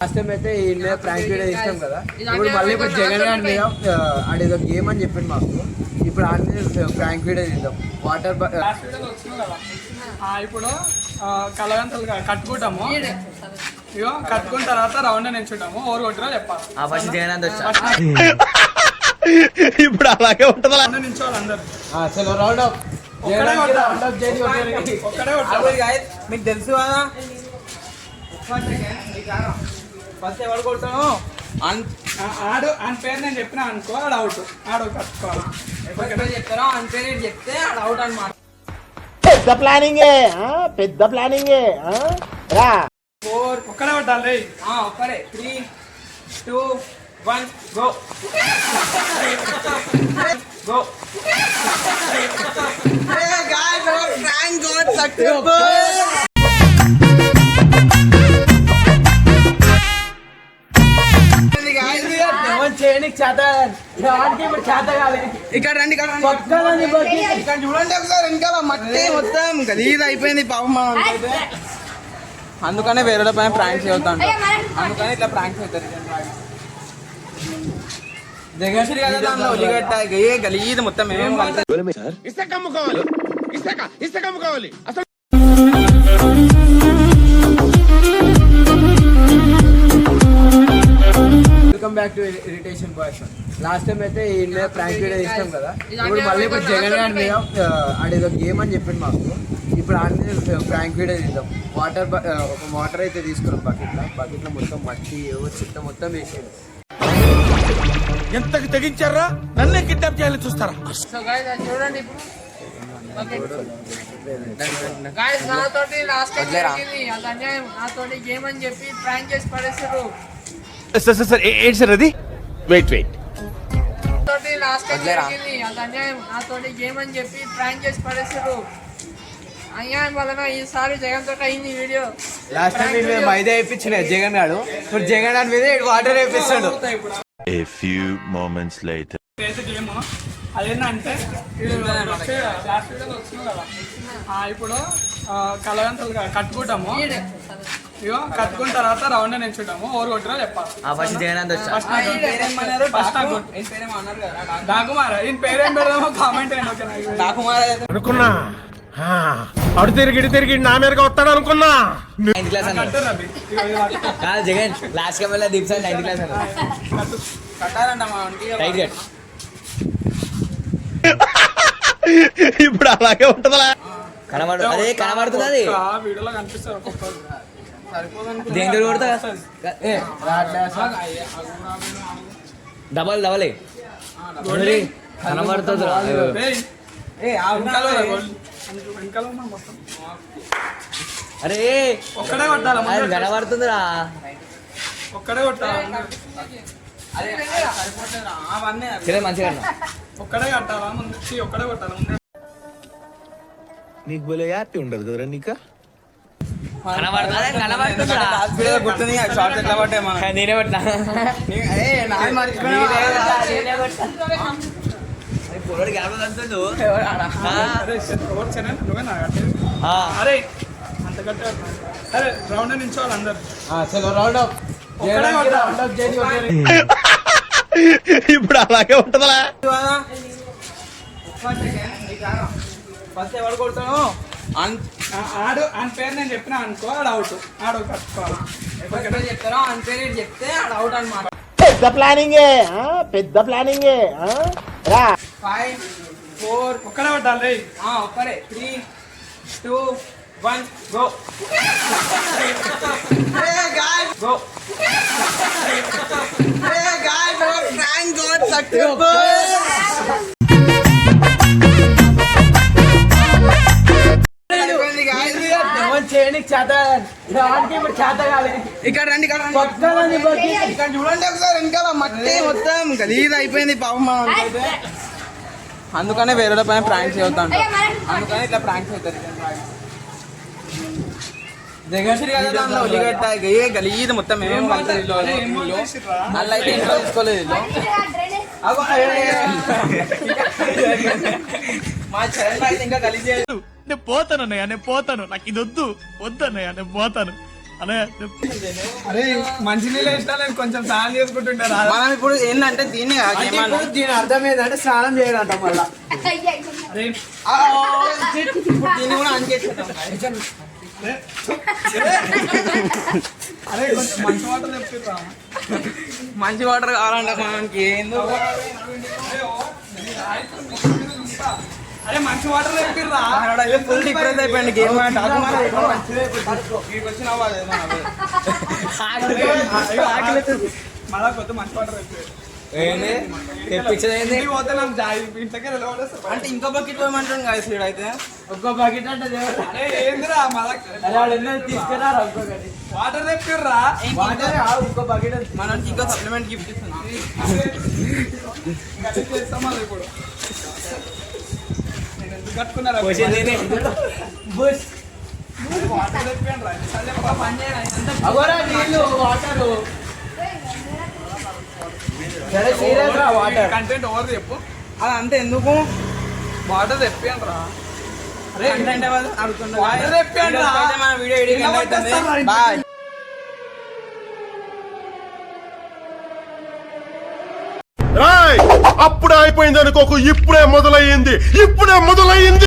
Last time అయితే ఈ prank video ఇష్టం కదా. ఇప్పుడు మళ్ళీ ఇప్పుడు జగన్ గారి మీద ఆడేదో గేమ్ అని చెప్పింది మాకు. ఇప్పుడు ఆడి మీద ప్రాంక్ వీడియో తీద్దాం. వాటర్ ఇప్పుడు కలగంతలు కట్టుకుంటాము. ఇగో కట్టుకున్న తర్వాత రౌండ్ నించుంటాము. ఓవర్ కొట్టినా చెప్పాలి. ఇప్పుడు అలాగే ఉంటుంది. రౌండ్ నించోవాలి అందరు. చలో రౌండ్ అప్. మీకు తెలుసు కదా ఫస్ట్ ఎవరు కొట్టాను ఆడు అని పేరు నేను చెప్పినా అనుకో ఆడు అవుట్. ఆడు కట్టుకోవాలి. ఎవరికైనా చెప్తారో అని పేరు చెప్తే ఆడు అవుట్ అనమాట. పెద్ద ప్లానింగే రా. 4 ఒక్కడే కొట్టాలి. ఒక్కడే 3, 2, 1 గో గో. ఇక్కడ రండి ఇక్కడ చూడండి ఒకసారి వెనకాల మట్టి మొత్తం గలీజ్ అయిపోయింది పాపం. అందుకనే వేరే పైన ప్రాంక్స్ అవుతాం. అందుకని ఇట్లా ప్రాంక్స్ అవుతారు. జగశ్రీ కదా దాంట్లో ఉల్లిగడ్డ గలీజ్ మొత్తం welcome back to irritation boys. Last time అయితే ఈ ప్రాంక్ వీడియో ఇష్టం కదా. ఇప్పుడు మళ్ళీ ఇప్పుడు జగన్ గారి మీద ఆడేదో గేమ్ అని చెప్పింది మాకు. ఇప్పుడు ఆడి మీద ప్రాంక్ వీడియో తీద్దాం. వాటర్ అయితే తీసుకున్నాం బకెట్లో మొత్తం మట్టి చిత్త మొత్తం వేసేది. ఎంతకు తెగించారా? నన్నే కిడ్నాప్ చేయాలని చూస్తారా? చూడండి నాతోటి లాస్ట్ టైం అది అన్యాయం. నాతోటి గేమ్ అని చెప్పి ప్రాంక్ చేసి పడేస్తారు. సార్ ఏంటి సార్ అది? వెయిట్ లాస్ట్ టైం అది అన్యాయం. నాతోటి గేమ్ అని చెప్పి ప్రాంక్ చేసి పడేస్తారు. అన్యాయం వలన ఈసారి జగన్ తోట అయింది వీడియో. లాస్ట్ టైం మైదా వేయించిన జగన్ గారు. ఇప్పుడు జగన్ గారి మీద వాటర్ వేపిస్తాడు. A few moments later. Game అదేంటంటే లాస్ట్ వీడియోలో వచ్చినావు కదా. ఇప్పుడు కలగంతలు కట్టుకుంటాము. ఇగో కట్టుకున్న తర్వాత రౌండ్ నించుంటాము. ఓవర్ కొట్టినా చెప్పాలి. డాకుమార్ ఈయన పేరేం పెడదామో కామెంట్ అనుకున్నా అడు తిరిగి నా మీదగా వస్తాడు అనుకున్నా. జగన్ లాస్ట్ కెమెరా దీప్సారి 9th క్లాస్ కట్టాలంట మా ఇప్పుడు అలాగే ఉంటుందా? కనబడుతుంది. వీడియోలో కనిపిస్తారు ఒక్కొక్కరు. డబల్ కనబడుతుంది. అరే ఒక్కడే కొట్టాలి. కనబడుతుందిరా. ఒక్కడే కొట్టాలి. మంచిగా ఒక్కడే కట్టాలా ముందు. ఒక్కడే కొట్టాలి ముందు. నీకు బోలే హ్యాపీ ఉండదు కదరా? నీకు గుర్తుంది షార్ట్ ఎట్లా పట్టాయి మనం. నేనే పెట్టినా. అరే అంత కట్టే. అరే రౌండ్ నించోవాలి అందరు. చలో రౌండ్ అప్. ఇప్పుడు అలాగే ఉంటుందా? ఫస్ట్ ఎవరు కొడతాను ఆడు అని పేరు నేను చెప్పినా అనుకో ఆడు అవుట్. ఆడు కట్టుకోవాలి. ఎవరికైనా చెప్తారో అని పేరు చెప్తే ఆడు అవుట్ అనమాట. పెద్ద ప్లానింగే రా. 5, 4 ఒక్కడే కొట్టాలి. ఒక్కడే 3, 2, 1 గో గో. ఇక్కడ రండి ఇక్కడ చూడండి ఒకసారి వెనకాల మట్టి మొత్తం గలీజ్ అయిపోయింది పాపం. అందుకనే వేరే పైన ప్రాంక్స్ అవుతాం. అందుకని ఇట్లా ప్రాంక్స్ అవుతారు. జగశ్రీ కదా దాంట్లో ఉల్లిగడ్డ గలీజ్ మొత్తం అలా అయితే ఇంట్లో తీసుకోలేదు. మా చరణ్ అయితే ఇంకా గలీజ్. నేను పోతాను నాకు ఇది వద్దన్నయ్య, నేను పోతాను. అరే మంచి నీళ్ళు వేసినా నేను కొంచెం స్నానం చేసుకుంటుంటారా మనం ఇప్పుడు ఏంటంటే దీన్ని అంటే ఇప్పుడు దీని అర్థం ఏంటంటే స్నానం చేయాలంట మళ్ళా. దీన్ని కూడా అంచేసేద్దాం అరే కొంచెం మంచి వాటర్ తెప్పిరా మంచి వాటర్ కావాలంటే మనకి ఏందో అరే మంచి వాటర్ తెప్పిర్రా ఫుల్ డిప్రెస్ అయిపోయింది గేమ్ మళ్ళా కొత్త మంచి వాటర్ తెప్పిరు తెప్పించదేంది పోతే నాకు ఇంతకే నిలబడేస్తారు అంటే ఇంకో బకెట్ పోయమంటాను కదా సీడ్ అయితే ఒక్క బకెట్ అంటే దేవుడు. అరే ఏందిరా మళ్ళా అరే వాడు ఎన్నో తీసుకురారా ఒక్కొక్కటి. వాటర్ తెప్పిర్రా వాటర్ ఒక్క బకెట్ మనకి ఇంకో సప్లిమెంట్ గిఫ్ట్ ఇస్తున్నాం గది చేస్తాం అది ఇప్పుడు నేను ఎందుకు కట్టుకున్నారా బుష్. వాటర్ తెప్పియండి రా ఎన్నిసార్లు చెప్పాలా? పని చేయరా? ఎంత అగోరా నీళ్ళు వాటర్. సరే సీరియస్ రా వాటర్. కంటెంట్ ఓవర్ చెప్పు అది అంతే ఎందుకు వాటర్ తెప్పియండి రా అరే ఏంటంటే వాళ్ళు అడుగుతున్నారు వాటర్ తెప్పియండి రా మన వీడియో ఎడిట్ ఇలా కొట్టేస్తారా? బాయ్ అప్పుడే అయిపోయింది అనుకోకు, ఇప్పుడే మొదలయ్యింది.